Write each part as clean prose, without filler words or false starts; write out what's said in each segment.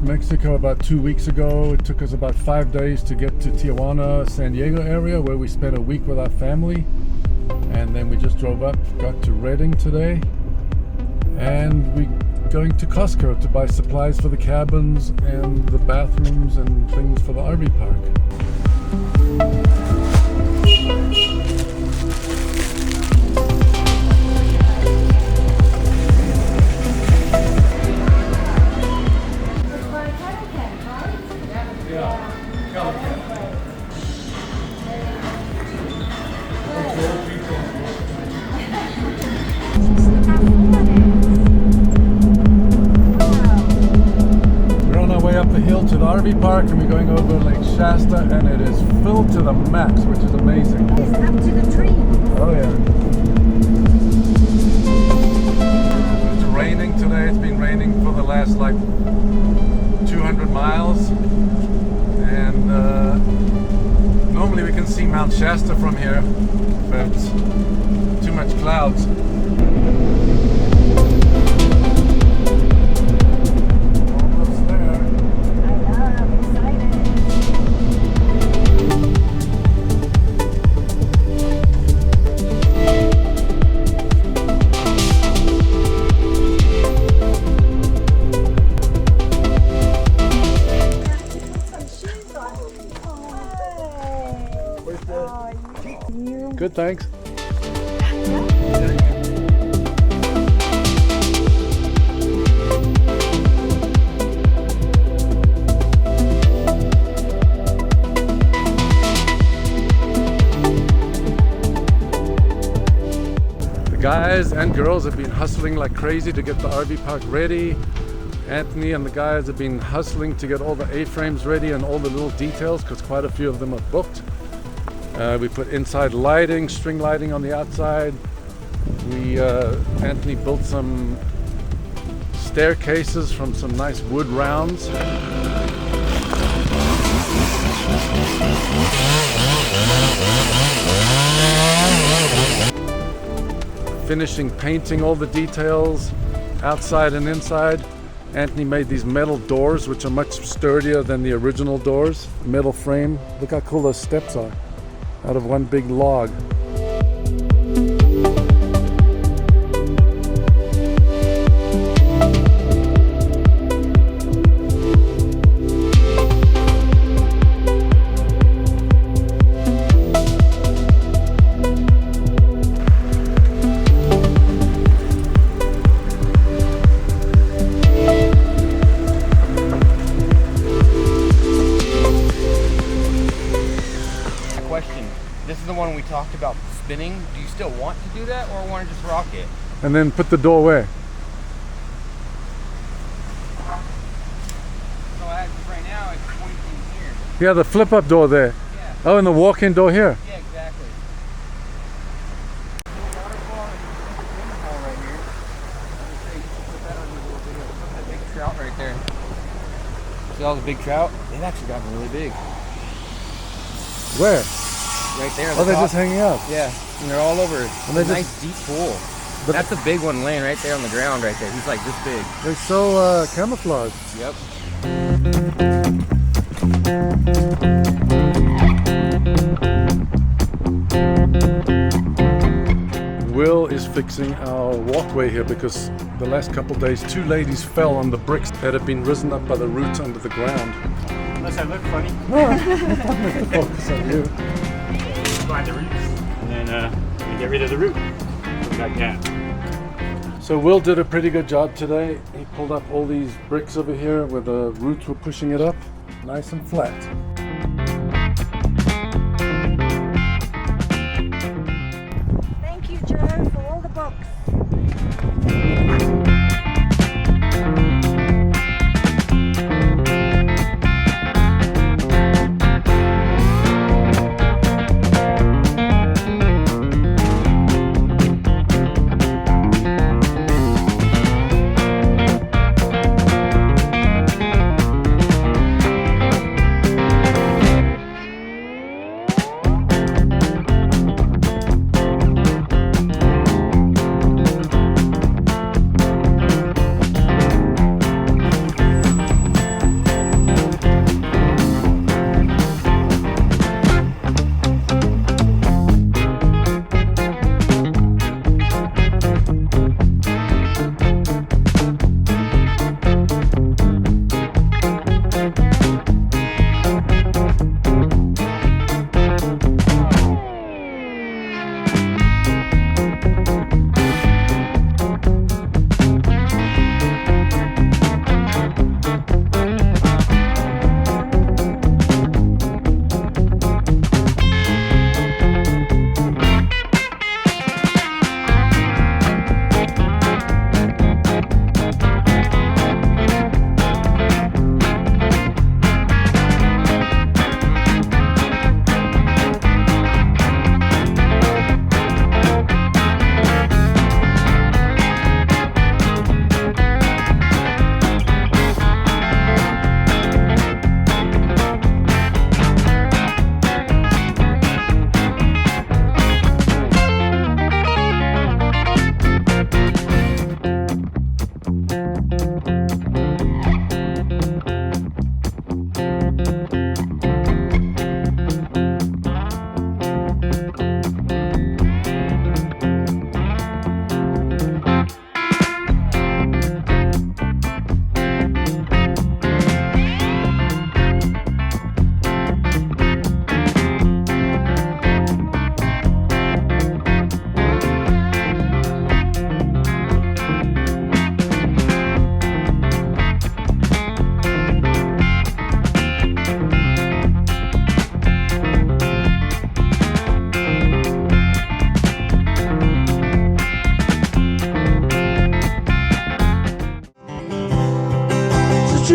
Mexico about 2 weeks ago. It took us about 5 days to get to Tijuana, San Diego area, where we spent a week with our family. And then we just drove up, got to Redding today. And we're going to Costco to buy supplies for the cabins and the bathrooms and things for the RV park. To the RV park, and we're going over Lake Shasta, and it is filled to the max, which is amazing. It's up to the tree. Oh yeah. It's raining today. It's been raining for the last like 200 miles, and normally we can see Mount Shasta from here, but too much clouds. Good, thanks. The guys and girls have been hustling like crazy to get the RV park ready. Anthony and the guys have been hustling to get all the A-frames ready and all the little details, because quite a few of them are booked. We put inside lighting, string lighting on the outside. Anthony built some staircases from some nice wood rounds. Finishing painting all the details outside and inside. Anthony made these metal doors, which are much sturdier than the original doors. Metal frame. Look how cool those steps are. Out of one big log. This is the one we talked about spinning. Do you still want to do that, or want to just rock it? And then put the door where? So as of right now, it's pointing here. Yeah, the flip-up door there. Yeah. Oh, and the walk-in door here. Yeah, exactly. Waterfall and waterfall right here. I would say you should put that on your little video. Look at that big trout right there. See all the big trout? They've actually gotten really big. Where? Right there. Oh, they're just hanging out. Yeah, and they're all over. And It's a nice deep pool. But that's a big one laying right there on the ground right there. He's like this big. They're so camouflaged. Yep. Will is fixing our walkway here because the last couple of days 2 ladies fell on the bricks that had been risen up by the roots under the ground. Unless I look funny. No, I'm to focus on you. Find the roots, and then we get rid of the root. Put it back down. So Will did a pretty good job today. He pulled up all these bricks over here where the roots were pushing it up, nice and flat. Thank you, Joe, for all the books.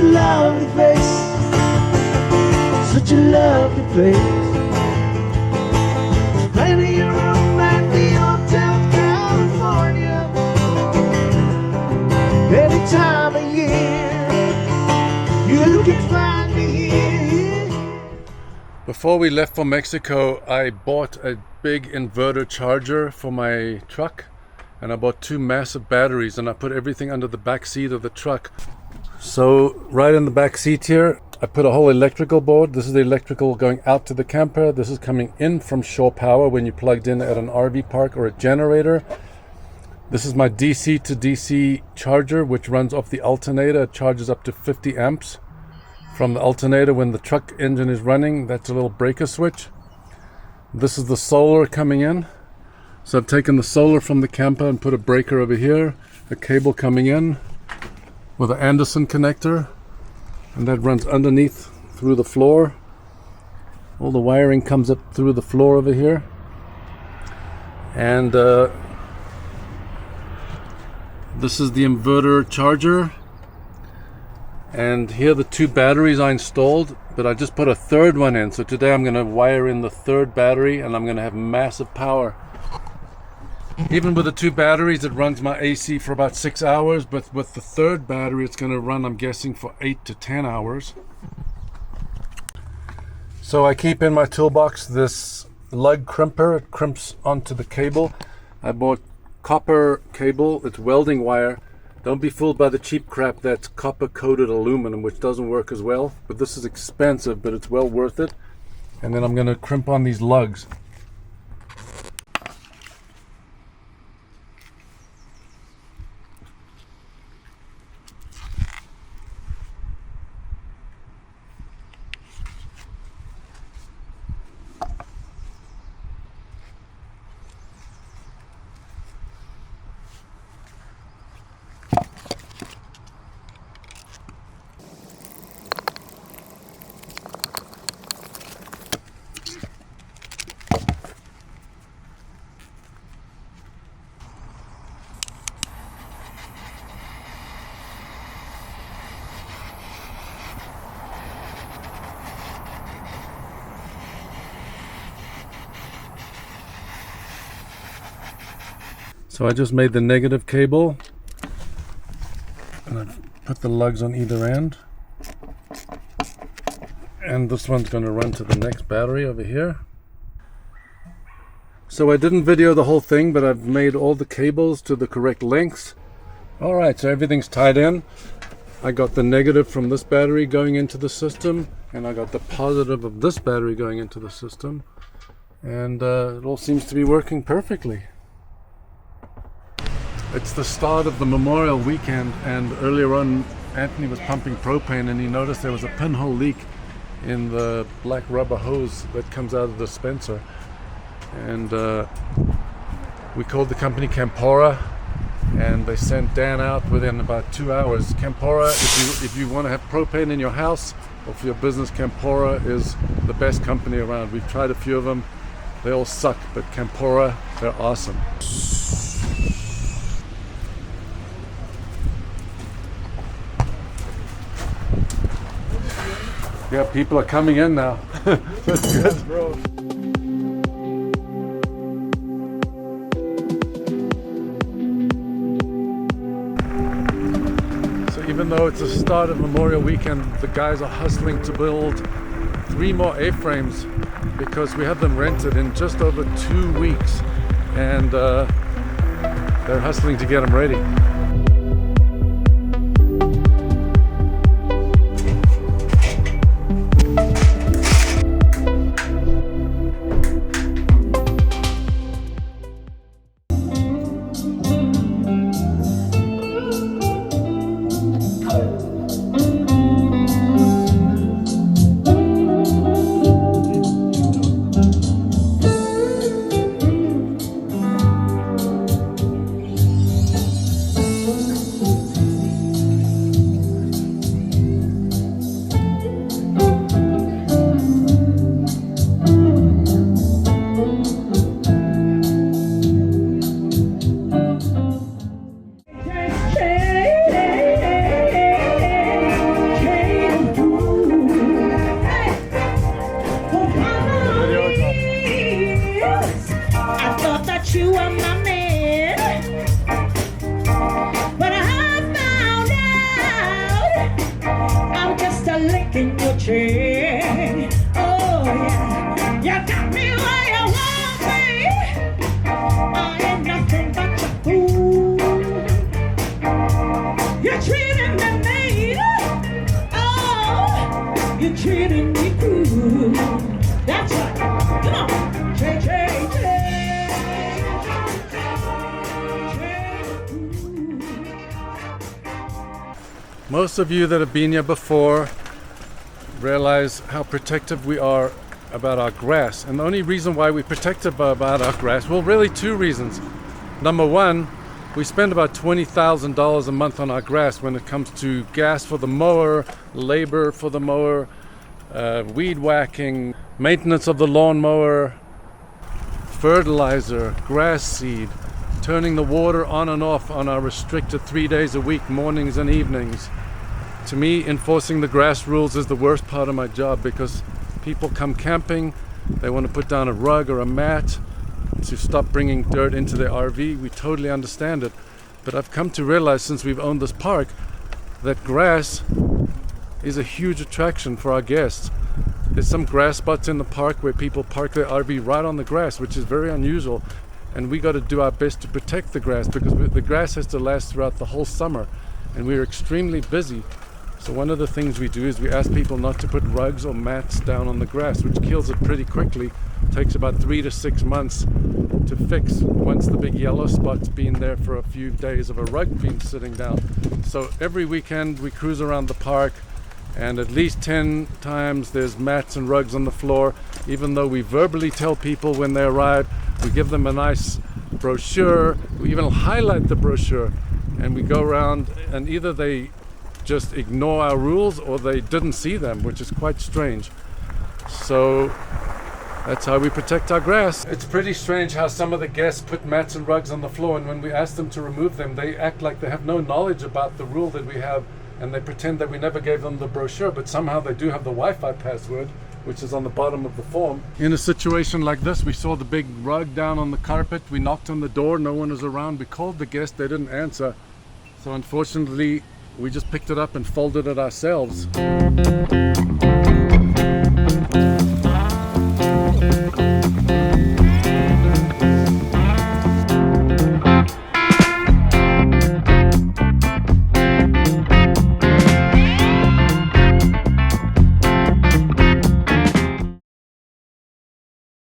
a lovely place, such a lovely place. Plenty of room at the Hotel California. Any time of year, you can find me here. Before we left for Mexico, I bought a big inverter charger for my truck, and I bought 2 massive batteries, and I put everything under the back seat of the truck. So right in the back seat here, I put a whole electrical board. This is the electrical going out to the camper. This is coming in from shore power when you plugged in at an RV park or a generator. This is my DC to DC charger, which runs off the alternator. It charges up to 50 amps from the alternator when the truck engine is running. That's a little breaker switch. This is the solar coming in. So I've taken the solar from the camper and put a breaker over here, a cable coming in with an Anderson connector, and that runs underneath through the floor. All the wiring comes up through the floor over here. And this is the inverter charger. And here the 2 batteries I installed, but I just put a third one in. So today I'm going to wire in the 3rd battery, and I'm going to have massive power. Even with the 2 batteries, it runs my AC for about 6 hours, but with the 3rd battery, it's going to run, I'm guessing, for 8 to 10 hours. So I keep in my toolbox this lug crimper. It crimps onto the cable. I bought copper cable. It's welding wire. Don't be fooled by the cheap crap that's copper coated aluminum, which doesn't work as well. But this is expensive, but it's well worth it. And then I'm going to crimp on these lugs. So I just made the negative cable, and I've put the lugs on either end, and this one's going to run to the next battery over here. So I didn't video the whole thing, but I've made all the cables to the correct lengths. Alright, so everything's tied in. I got the negative from this battery going into the system, and I got the positive of this battery going into the system, and it all seems to be working perfectly. It's the start of the Memorial Weekend, and earlier on Anthony was pumping propane, and he noticed there was a pinhole leak in the black rubber hose that comes out of the dispenser. And we called the company Campora, and they sent Dan out within about 2 hours. Campora, if you want to have propane in your house or for your business, Campora is the best company around. We've tried a few of them. They all suck, but Campora, they're awesome. Yeah, people are coming in now. That's good. Bro. So even though it's the start of Memorial Weekend, the guys are hustling to build 3 more A-frames because we have them rented in just over 2 weeks, and they're hustling to get them ready. thought you were my man, but I found out I'm just a link in your chain. Oh yeah, you got me where you want me. I ain't nothing but your fool. You're treating me mean. Oh, you're treating me cruel. That's right. Come on. Most of you that have been here before realize how protective we are about our grass. And the only reason why we protective about our grass, well, really two reasons. Number one, we spend about $20,000 a month on our grass when it comes to gas for the mower, labor for the mower, weed whacking, maintenance of the lawnmower, fertilizer, grass seed, turning the water on and off on our restricted 3 days a week, mornings and evenings. To me, enforcing the grass rules is the worst part of my job because people come camping, they want to put down a rug or a mat to stop bringing dirt into their RV. We totally understand it. But I've come to realize since we've owned this park that grass is a huge attraction for our guests. There's some grass spots in the park where people park their RV right on the grass, which is very unusual. And we got to do our best to protect the grass because the grass has to last throughout the whole summer. And we're extremely busy. So one of the things we do is we ask people not to put rugs or mats down on the grass, which kills it pretty quickly. It takes about 3 to 6 months to fix once the big yellow spot's been there for a few days of a rug being sitting down. So every weekend we cruise around the park, and at least 10 times there's mats and rugs on the floor. Even though we verbally tell people when they arrive, we give them a nice brochure, we even highlight the brochure, and we go around and either they just ignore our rules or they didn't see them, which is quite strange. So that's how we protect our grass. It's pretty strange how some of the guests put mats and rugs on the floor, and when we ask them to remove them, they act like they have no knowledge about the rule that we have, and they pretend that we never gave them the brochure, but somehow they do have the Wi-Fi password, which is on the bottom of the form. In a situation like this, we saw the big rug down on the carpet. We knocked on the door, no one was around. We called the guest, they didn't answer. So unfortunately, we just picked it up and folded it ourselves.